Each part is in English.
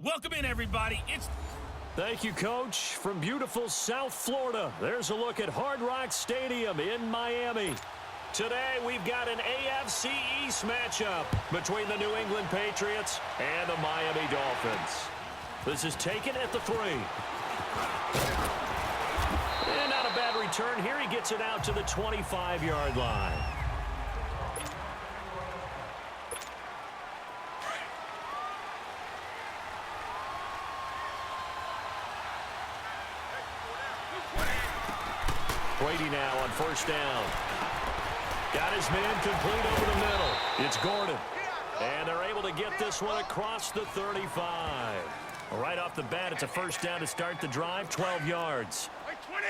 Welcome in, everybody. Thank you, Coach. From beautiful South Florida, there's a look at Hard Rock Stadium in Miami. Today, we've got an AFC East matchup between the New England Patriots and the Miami Dolphins. This is taken at the 3. And not a bad return here. He gets it out to the 25-yard line. Brady now on first down. Got his man complete over the middle. It's Gordon. And they're able to get this one across the 35. Right off the bat, it's a first down to start the drive, 12 yards.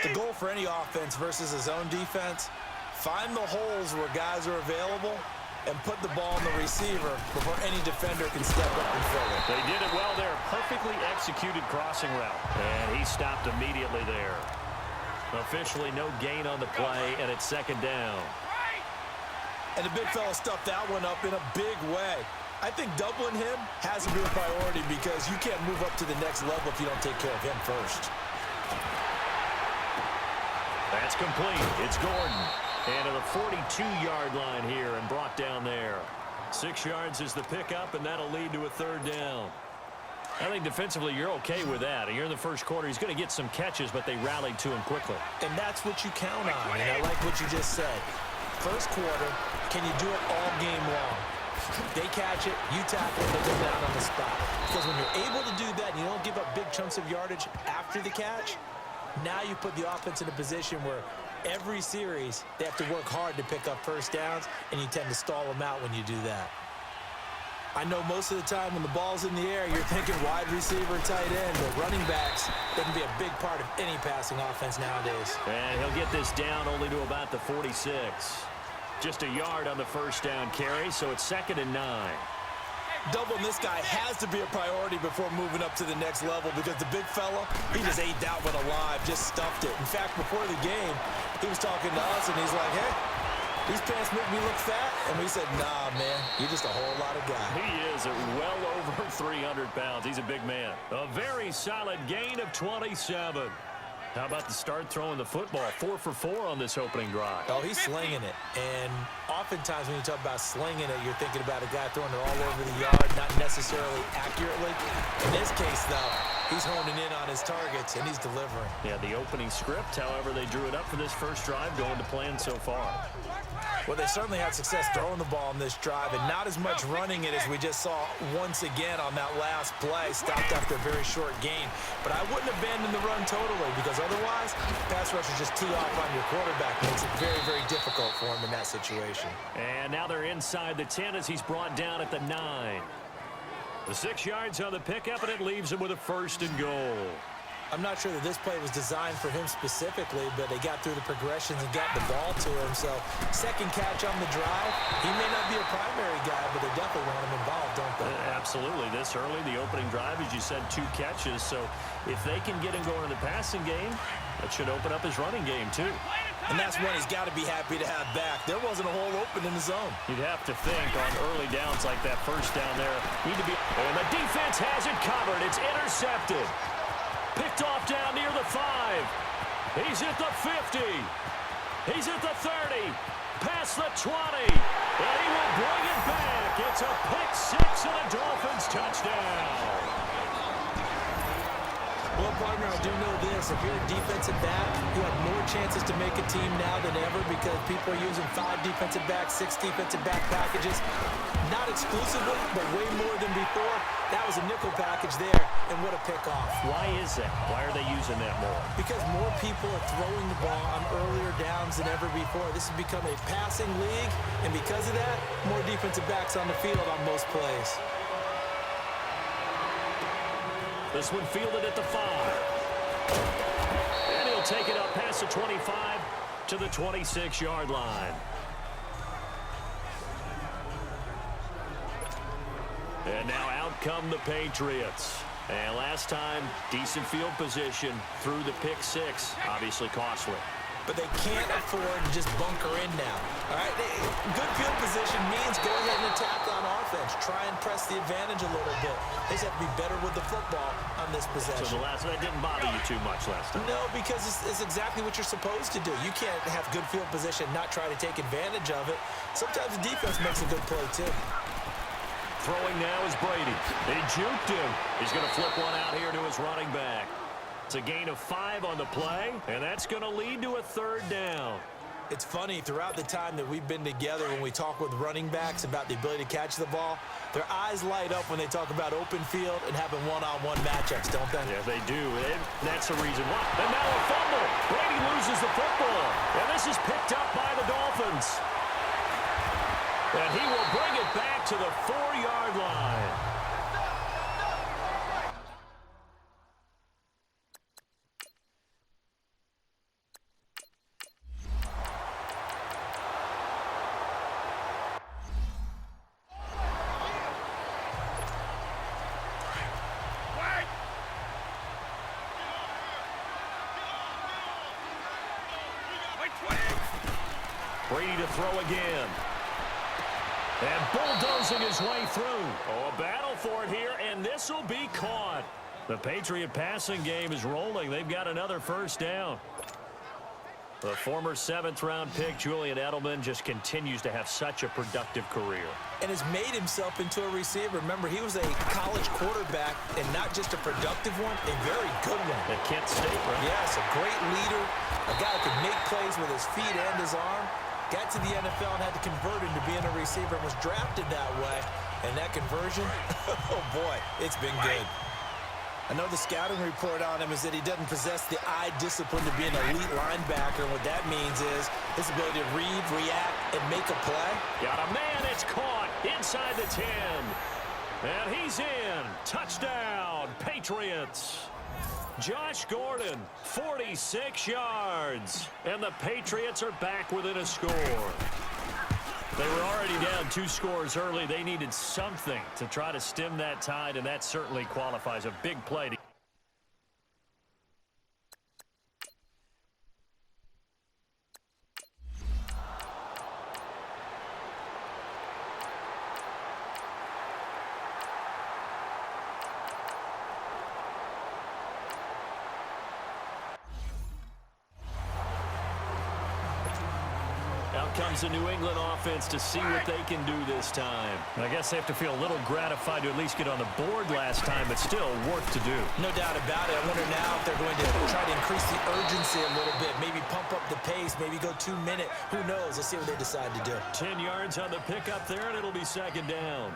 The goal for any offense versus his own defense, find the holes where guys are available and put the ball in the receiver before any defender can step up and fill it. They did it well there. Perfectly executed crossing route. And he stopped immediately there. Officially no gain on the play, and it's second down. And the big fella stuffed that one up in a big way. I think doubling him has to be a priority because you can't move up to the next level if you don't take care of him first. That's complete. It's Gordon. And to the 42-yard line here and brought down there. 6 yards is the pickup, and that'll lead to a third down. I think defensively you're okay with that. You're in the first quarter. He's going to get some catches, but they rallied to him quickly. And that's what you count on, and I like what you just said. First quarter, can you do it all game long? They catch it, you tackle it, they go down on the spot. Because when you're able to do that and you don't give up big chunks of yardage after the catch, now you put the offense in a position where every series they have to work hard to pick up first downs, and you tend to stall them out when you do that. I know most of the time when the ball's in the air, you're thinking wide receiver, tight end, but running backs, they can be a big part of any passing offense nowadays. And he'll get this down only to about the 46. Just a yard on the first down carry, so it's 2nd and 9. Doubling this guy has to be a priority before moving up to the next level because the big fella, he just ate that one alive, just stuffed it. In fact, before the game, he was talking to us, and he's like, hey, these pants make me look fat. And we said, nah, man, you're just a whole lot of guy. He is at well over 300 pounds. He's a big man. A very solid gain of 27. How about the start throwing the football? 4 for 4 on this opening drive. Oh, he's slinging it. And oftentimes when you talk about slinging it, you're thinking about a guy throwing it all over the yard, not necessarily accurately. In this case, though, he's honing in on his targets, and he's delivering. Yeah, the opening script, however, they drew it up for this first drive, going to plan so far. Well, they certainly had success throwing the ball in this drive, and not as much running it as we just saw once again on that last play, stopped after a very short gain. But I wouldn't abandon the run totally, because otherwise, pass rushers just tee off on your quarterback. It makes it very, very difficult for him in that situation. And now they're inside the 10 as he's brought down at the 9. The 6 yards on the pickup, and it leaves him with a 1st and goal. I'm not sure that this play was designed for him specifically, but they got through the progressions and got the ball to him. So, second catch on the drive. He may not be a primary guy, but they definitely want him involved, don't they? Absolutely. This early, the opening drive, as you said, 2 catches. So, if they can get him going in the passing game, that should open up his running game, too. And that's one he's got to be happy to have back. There wasn't a hole open in the zone. You'd have to think on early downs like that first down there. Need to be. And the defense has it covered. It's intercepted. Picked off down near the 5. He's at the 50. He's at the 30. Past the 20. And he will bring it back. It's a pick 6 and a Dolphins touchdown. Well, partner, I do know this. If you're a defensive back, you have more chances to make a team now than ever because people are using 5 defensive backs, 6 defensive back packages. Not exclusively, but way more than before. That was a nickel package there, and what a pickoff. Why is that? Why are they using that more? Because more people are throwing the ball on earlier downs than ever before. This has become a passing league, and because of that, more defensive backs on the field on most plays. This one fielded at the 5. And he'll take it up past the 25 to the 26-yard line. And now out come the Patriots. And last time, decent field position through the pick 6. Obviously costly. But they can't afford to just bunker in now. All right, good field position means go ahead and attack on offense. defense. Try and press the advantage a little bit. They just have to be better with the football on this possession. So that didn't bother you too much last time? No, because it's exactly what you're supposed to do. You can't have good field position, not try to take advantage of it. Sometimes the defense makes a good play, too. Throwing now is Brady. They juked him. He's going to flip one out here to his running back. It's a gain of 5 on the play, and that's going to lead to a 3rd down. It's funny, throughout the time that we've been together, when we talk with running backs about the ability to catch the ball, their eyes light up when they talk about open field and having one-on-one matchups, don't they? Yeah, they do. And that's the reason why. And now a fumble. Brady loses the football. And this is picked up by the Dolphins. And he will bring it back to the 4-yard line. Brady to throw again. And bulldozing his way through. Oh, a battle for it here, and this will be caught. The Patriot passing game is rolling. They've got another 1st down. The former 7th-round pick, Julian Edelman, just continues to have such a productive career. And has made himself into a receiver. Remember, he was a college quarterback, and not just a productive one, a very good one. At Kent State, right? Yes, a great leader, a guy who could make plays with his feet and his arm. Got to the NFL and had to convert into being a receiver and was drafted that way. And that conversion, oh boy, it's been good. I know the scouting report on him is that he doesn't possess the eye discipline to be an elite linebacker. And what that means is his ability to read, react, and make a play. Got a man, it's caught inside the 10. And he's in. Touchdown, Patriots. Josh Gordon, 46 yards. And the Patriots are back within a score. They were already down 2 scores early. They needed something to try to stem that tide, and that certainly qualifies a big play. Out comes the New England offense to see what they can do this time. I guess they have to feel a little gratified to at least get on the board last time, but still work to do. No doubt about it. I wonder now if they're going to try to increase the urgency a little bit, maybe pump up the pace, maybe go 2-minute. Who knows? Let's see what they decide to do. 10 yards on the pickup there, and it'll be 2nd down.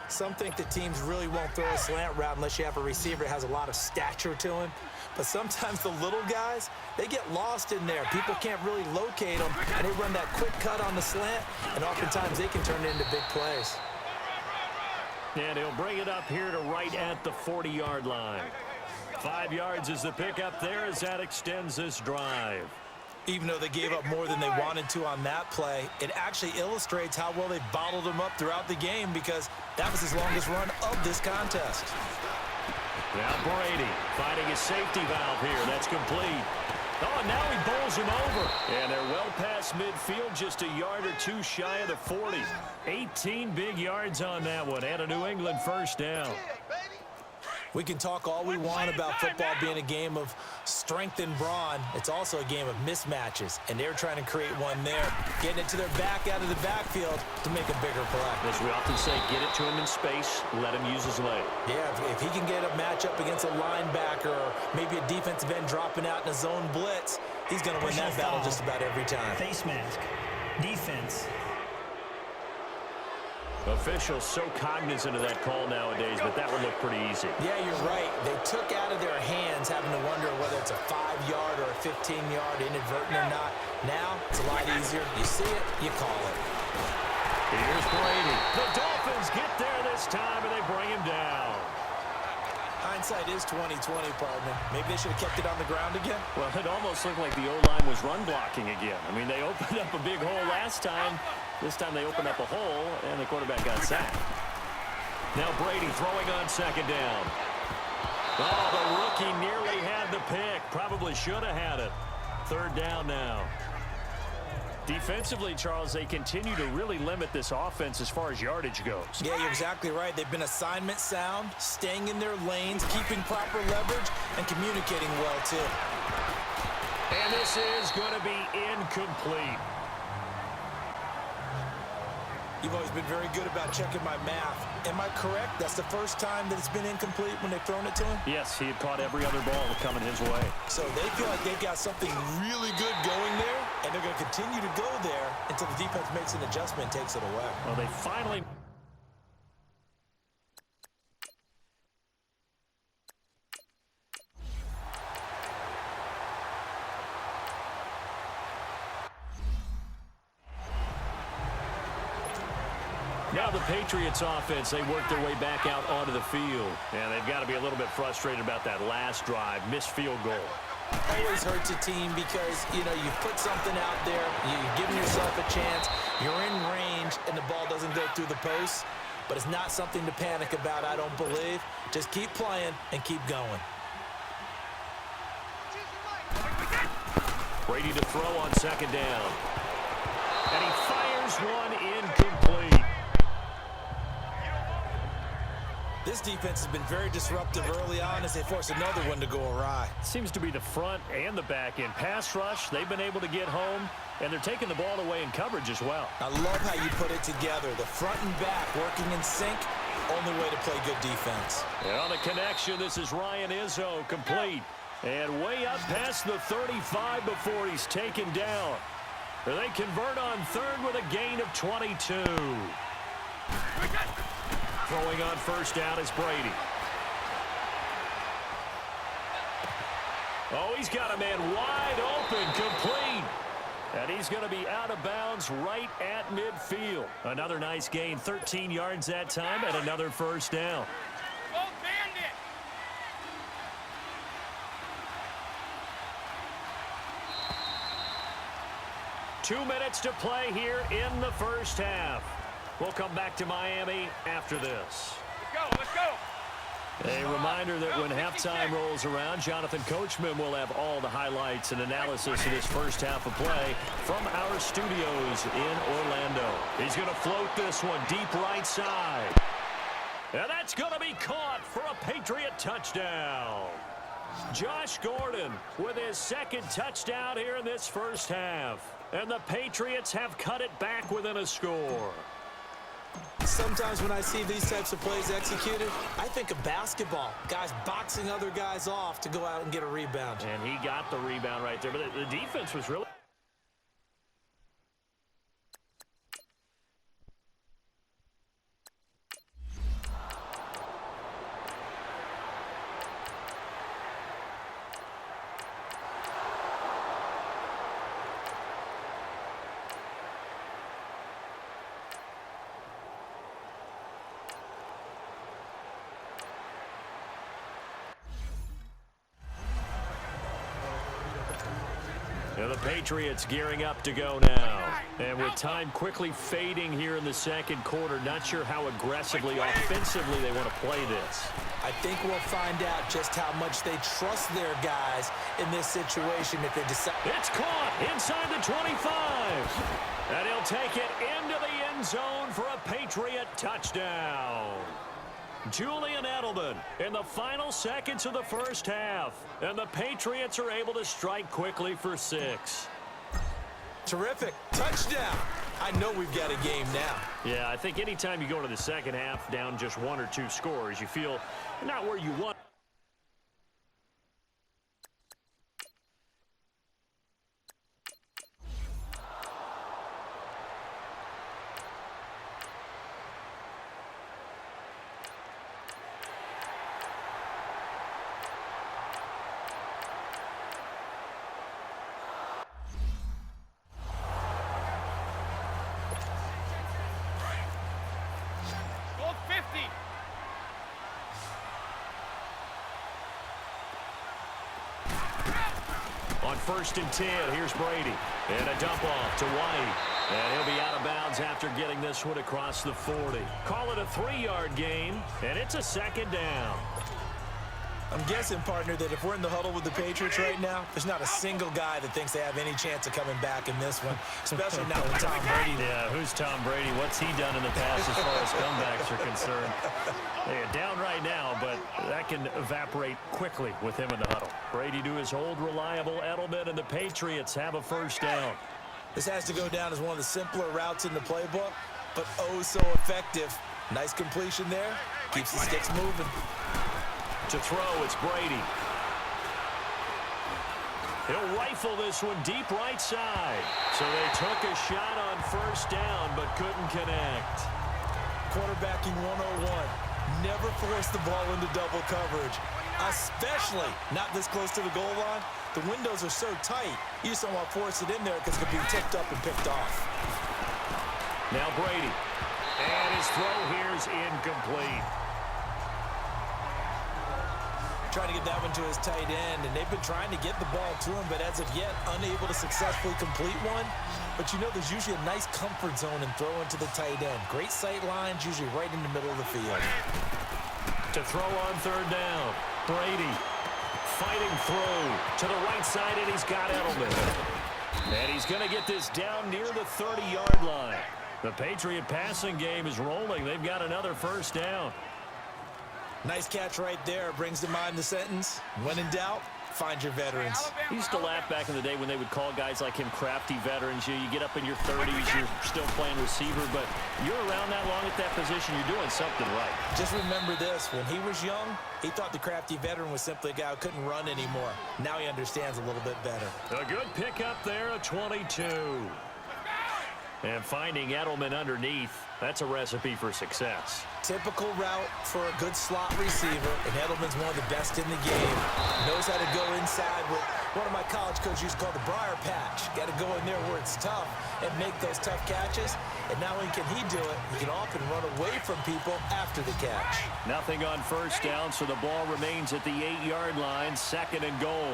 Some think the teams really won't throw a slant route unless you have a receiver that has a lot of stature to him. But sometimes the little guys, they get lost in there. People can't really locate them, and they run that quick cut on the slant, and oftentimes they can turn it into big plays. And he'll bring it up here to right at the 40-yard line. 5 yards is the pickup there as that extends this drive. Even though they gave up more than they wanted to on that play, it actually illustrates how well they bottled them up throughout the game, because that was his longest run of this contest. Now Brady finding his safety valve here. That's complete. Oh, and now he bowls him over. And they're well past midfield, just a yard or 2 shy of the 40. 18 big yards on that one, and a New England 1st down. We can talk all we want about football being a game of strength and brawn. It's also a game of mismatches, and they're trying to create one there, getting it to their back out of the backfield to make a bigger play. As we often say, get it to him in space, let him use his leg. Yeah, if he can get a matchup against a linebacker or maybe a defensive end dropping out in a zone blitz, he's going to win that battle just about every time. Face mask. Defense. Officials so cognizant of that call nowadays, but that would look pretty easy. Yeah, you're right. They took out of their hands having to wonder whether it's a 5-yard or a 15-yard inadvertent or not. Now, it's a lot easier. You see it, you call it. Here's Brady. The Dolphins get there this time, and they bring him down. Hindsight is 20/20, partner. Maybe they should have kept it on the ground again. Well, it almost looked like the O-line was run blocking again. I mean, they opened up a big hole last time. This time they opened up a hole, and the quarterback got sacked. Now Brady throwing on 2nd down. Oh, the rookie nearly had the pick. Probably should have had it. 3rd down now. Defensively, Charles, they continue to really limit this offense as far as yardage goes. Yeah, you're exactly right. They've been assignment sound, staying in their lanes, keeping proper leverage, and communicating well, too. And this is going to be incomplete. You've always been very good about checking my math. Am I correct? That's the first time that it's been incomplete when they've thrown it to him? Yes, he had caught every other ball coming his way. So they feel like they've got something really good going there, and they're going to continue to go there until the defense makes an adjustment and takes it away. Well, they finally... Now the Patriots offense, they work their way back out onto the field. And they've got to be a little bit frustrated about that last drive, missed field goal. Always hurts a team because, you know, you put something out there, you're giving yourself a chance, you're in range, and the ball doesn't go through the post. But it's not something to panic about, I don't believe. Just keep playing and keep going. Brady to throw on second down. And he fires one incomplete. This defense has been very disruptive early on as they force another one to go awry. Seems to be the front and the back end. Pass rush, they've been able to get home, and they're taking the ball away in coverage as well. I love how you put it together. The front and back working in sync, only way to play good defense. And on the connection, this is Ryan Izzo, complete. And way up past the 35 before he's taken down. They convert on third with a gain of 22. Throwing on first down is Brady. Oh, he's got a man wide open, complete. And he's going to be out of bounds right at midfield. Another nice gain, 13 yards that time, and another first down. 2 minutes to play here in the first half. We'll come back to Miami after this. Let's go. A reminder that when halftime rolls around, Jonathan Coachman will have all the highlights and analysis of this first half of play from our studios in Orlando. He's going to float this one deep right side. And that's going to be caught for a Patriot touchdown. Josh Gordon with his second touchdown here in this first half. And the Patriots have cut it back within a score. Sometimes when I see these types of plays executed, I think of basketball. Guys boxing other guys off to go out and get a rebound. And he got the rebound right there. But the defense was really... And the Patriots gearing up to go now. And with time quickly fading here in the second quarter, not sure how aggressively, offensively they want to play this. I think we'll find out just how much they trust their guys in this situation if they decide. It's caught inside the 25. And he'll take it into the end zone for a Patriot touchdown. Julian Edelman in the final seconds of the first half. And the Patriots are able to strike quickly for 6. Terrific. Touchdown. I know we've got a game now. Yeah, I think anytime you go into the second half down just 1 or 2 scores, you feel not where you want. On 1st and 10, here's Brady. And a dump off to White. And he'll be out of bounds after getting this one across the 40. Call it a 3-yard gain, and it's a second down. I'm I'm guessing, partner, that if we're in the huddle with the Patriots right now, there's not a single guy that thinks they have any chance of coming back in this one, especially not with Tom Brady. Yeah, who's Tom Brady? What's he done in the past as far as comebacks are concerned? They're down right now, but that can evaporate quickly with him in the huddle. Brady to his old reliable Edelman, and the Patriots have a first down. This has to go down as one of the simpler routes in the playbook, but oh so effective. Nice completion there. Keeps the sticks moving. To throw, it's Brady. He'll rifle this one deep right side. So they took a shot on first down, but couldn't connect. Quarterbacking 101. Never force the ball into double coverage, especially not this close to the goal line. The windows are so tight, you just don't want to force it in there because it could be tipped up and picked off. Now Brady. And his throw here is incomplete. Trying to get that one to his tight end, and they've been trying to get the ball to him, but as of yet, unable to successfully complete one. But you know there's usually a nice comfort zone in throwing to the tight end. Great sight lines, usually right in the middle of the field. To throw on third down, Brady fighting through to the right side, and he's got Edelman. And he's going to get this down near the 30-yard line. The Patriot passing game is rolling. They've got another first down. Nice catch right there. Brings to mind the sentence, when in doubt, find your veterans. He used to laugh back in the day when they would call guys like him crafty veterans. You get up in your 30s, you're still playing receiver, but you're around that long at that position, you're doing something right. Just remember this, when he was young, he thought the crafty veteran was simply a guy who couldn't run anymore. Now he understands a little bit better. A good pickup there, a 22. And finding Edelman underneath, that's a recipe for success. Typical route for a good slot receiver, and Edelman's one of the best in the game. Knows how to go inside what one of my college coaches used to call the briar patch. Got to go in there where it's tough and make those tough catches. And not only can he do it, he can often run away from people after the catch. Nothing on first down, so the ball remains at the 8-yard line, second and goal.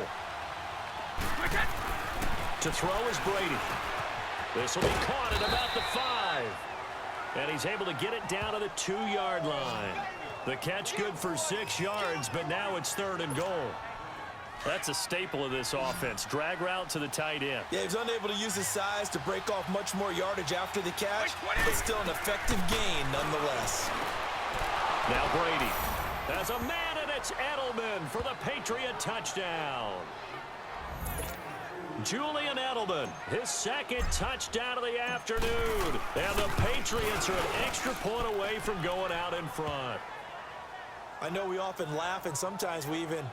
To throw is Brady. This will be caught at about the 5. And he's able to get it down to the 2-yard line. The catch good for 6 yards, but now it's third and goal. That's a staple of this offense. Drag route to the tight end. Yeah, he's unable to use his size to break off much more yardage after the catch, but still an effective gain nonetheless. Now Brady has a man, and it's Edelman for the Patriot touchdown. Julian Edelman, his second touchdown of the afternoon. And the Patriots are an extra point away from going out in front. I know we often laugh, and sometimes we even...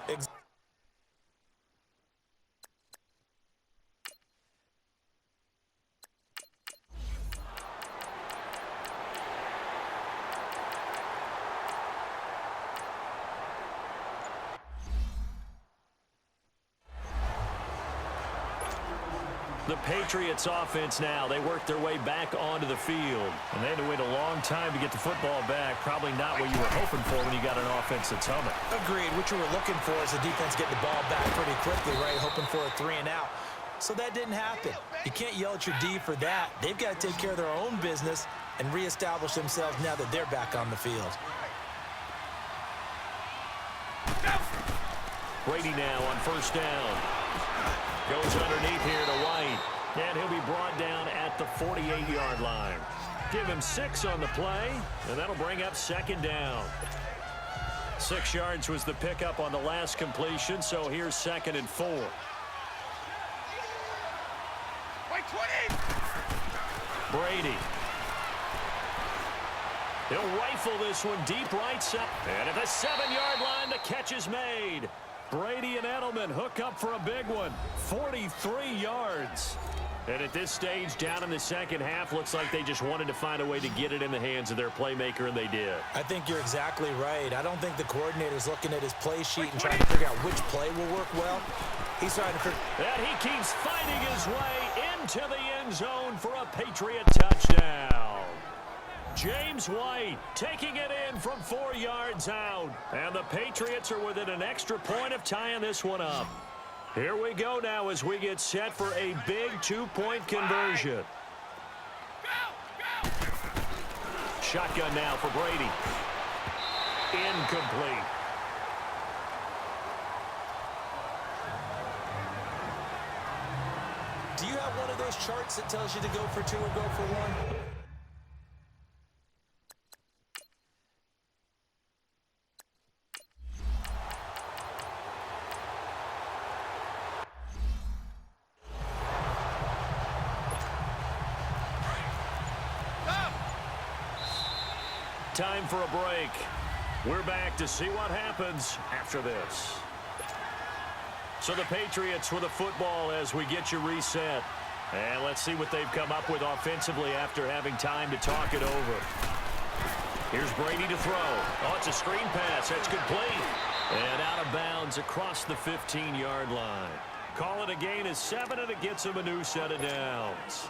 The Patriots offense now, they work their way back onto the field. And they had to wait a long time to get the football back. Probably not what you were hoping for when you got an offense that's humming. Agreed. What you were looking for is the defense getting the ball back pretty quickly, right? Hoping for a 3 and out. So that didn't happen. You can't yell at your D for that. They've got to take care of their own business and reestablish themselves now that they're back on the field. Brady now on first down. Goes underneath here to White. And he'll be brought down at the 48-yard line. Give him 6 on the play, and that'll bring up second down. 6 yards was the pickup on the last completion, so here's second and 4. Brady. He'll rifle this one deep right side. And at the 7-yard line, the catch is made. Brady and Edelman hook up for a big one. 43 yards. And at this stage, down in the second half, looks like they just wanted to find a way to get it in the hands of their playmaker, and they did. I think you're exactly right. I don't think the coordinator's looking at his play sheet and trying to figure out which play will work well. He's trying to figure... And he keeps fighting his way into the end zone for a Patriot touchdown. James White taking it in from 4 yards out. And the Patriots are within an extra point of tying this one up. Here we go now as we get set for a big 2-point conversion. Shotgun now for Brady. Incomplete. Do you have one of those charts that tells you to go for 2 or go for 1? Time for a break. We're back to see what happens after this. So the Patriots with the football as we get you reset. And let's see what they've come up with offensively after having time to talk it over. Here's Brady to throw. Oh, it's a screen pass. That's complete. And out of bounds across the 15-yard line. Call it a gain of 7, and it gets them a new set of downs.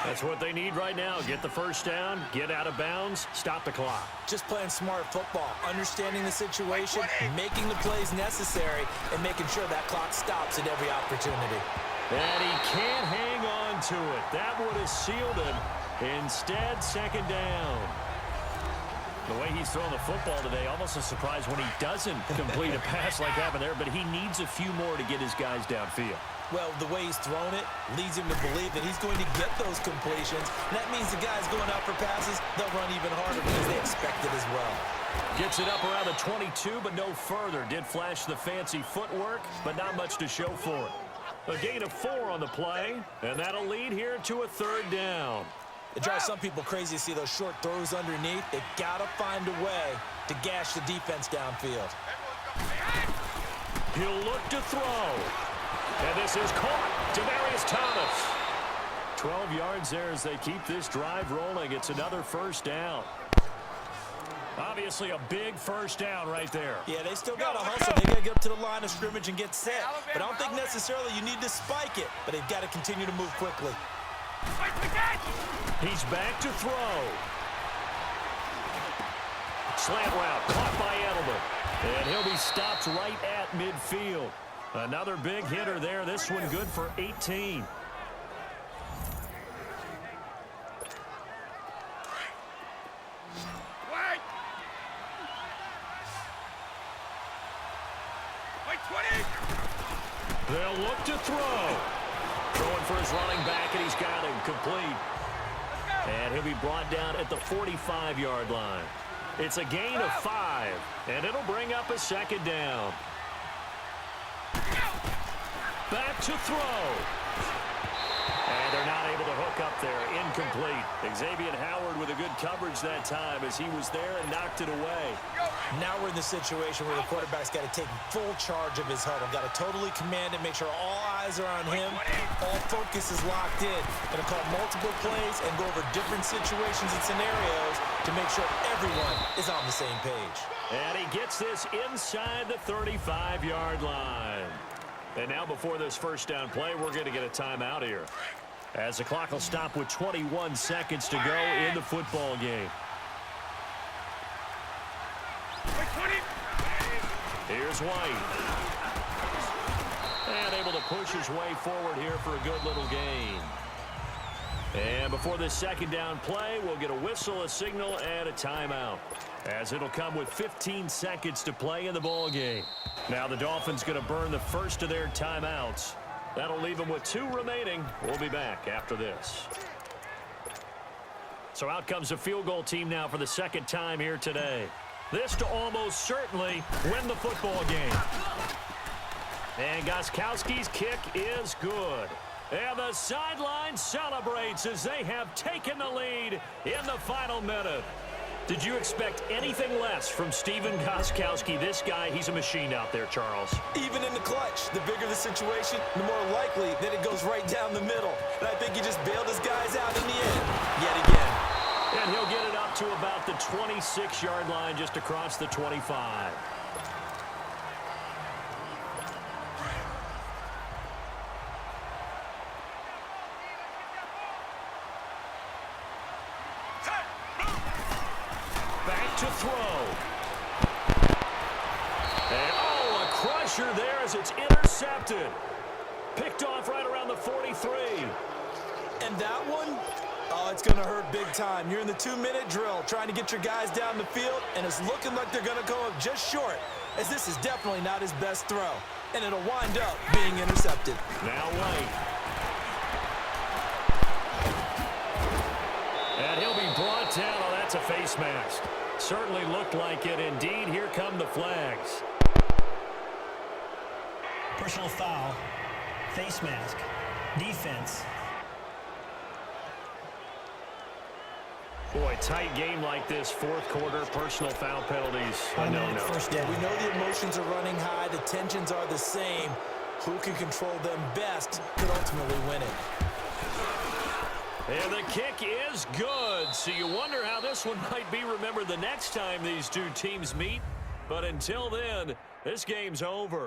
That's what they need right now. Get the first down, get out of bounds, stop the clock. Just playing smart football, understanding the situation, making the plays necessary, and making sure that clock stops at every opportunity. And he can't hang on to it. That would have sealed him. Instead, second down. The way he's throwing the football today, almost a surprise when he doesn't complete a pass like happened there, but he needs a few more to get his guys downfield. Well, the way he's thrown it leads him to believe that he's going to get those completions. And that means the guys going out for passes, they'll run even harder because they expect it as well. Gets it up around the 22, but no further. Did flash the fancy footwork, but not much to show for it. A gain of 4 on the play, and that'll lead here to a third down. It drives some people crazy to see those short throws underneath. They've got to find a way to gash the defense downfield. He'll look to throw. And this is caught. Demaryius Thomas. 12 yards there as they keep this drive rolling. It's another first down. Obviously a big first down right there. Yeah, they still got to hustle. They got to get up to the line of scrimmage and get set. But I don't think necessarily you need to spike it. But they've got to continue to move quickly. He's back to throw. Slant route caught by Edelman. And he'll be stopped right at midfield. Another big hitter there. This one good for 18. They'll look to throw. Throwing for his running back, and he's got him complete. And he'll be brought down at the 45-yard line. It's a gain of 5, and it'll bring up a second down. Back to throw. And they're not able to hook up there. Incomplete. Xavier Howard with a good coverage that time as he was there and knocked it away. Now we're in the situation where the quarterback's got to take full charge of his huddle. Got to totally command it, make sure all eyes are on him. All focus is locked in. Going to call multiple plays and go over different situations and scenarios to make sure everyone is on the same page. And he gets this inside the 35-yard line. And now before this first down play, we're going to get a timeout here, as the clock will stop with 21 seconds to go in the football game. Here's White. And able to push his way forward here for a good little gain. And before this second down play, we'll get a whistle, a signal, and a timeout, as it'll come with 15 seconds to play in the ball game. Now the Dolphins going to burn the first of their timeouts. That'll leave them with 2 remaining. We'll be back after this. So out comes the field goal team now for the second time here today. This to almost certainly win the football game. And Gostkowski's kick is good. And the sideline celebrates as they have taken the lead in the final minute. Did you expect anything less from Stephen Gostkowski? This guy, he's a machine out there, Charles. Even in the clutch, the bigger the situation, the more likely that it goes right down the middle. And I think he just bailed his guys out in the end, yet again. And he'll get it up to about the 26-yard line, just across the 25. Back to throw. And, oh, a crusher there as it's intercepted. Picked off right around the 43. And that one, oh, it's going to hurt big time. You're in the 2-minute drill trying to get your guys down the field, and it's looking like they're going to go up just short, as this is definitely not his best throw. And it'll wind up being intercepted. Now White. down. Oh, that's a face mask. Certainly looked like it indeed. Here come the flags. Personal foul. Face mask. Defense. Boy, tight game like this, fourth quarter, personal foul penalties. No. First down. We know the emotions are running high. The tensions are the same. Who can control them best could ultimately win it. And the kick is good. So you wonder how this one might be remembered the next time these two teams meet. But until then, this game's over.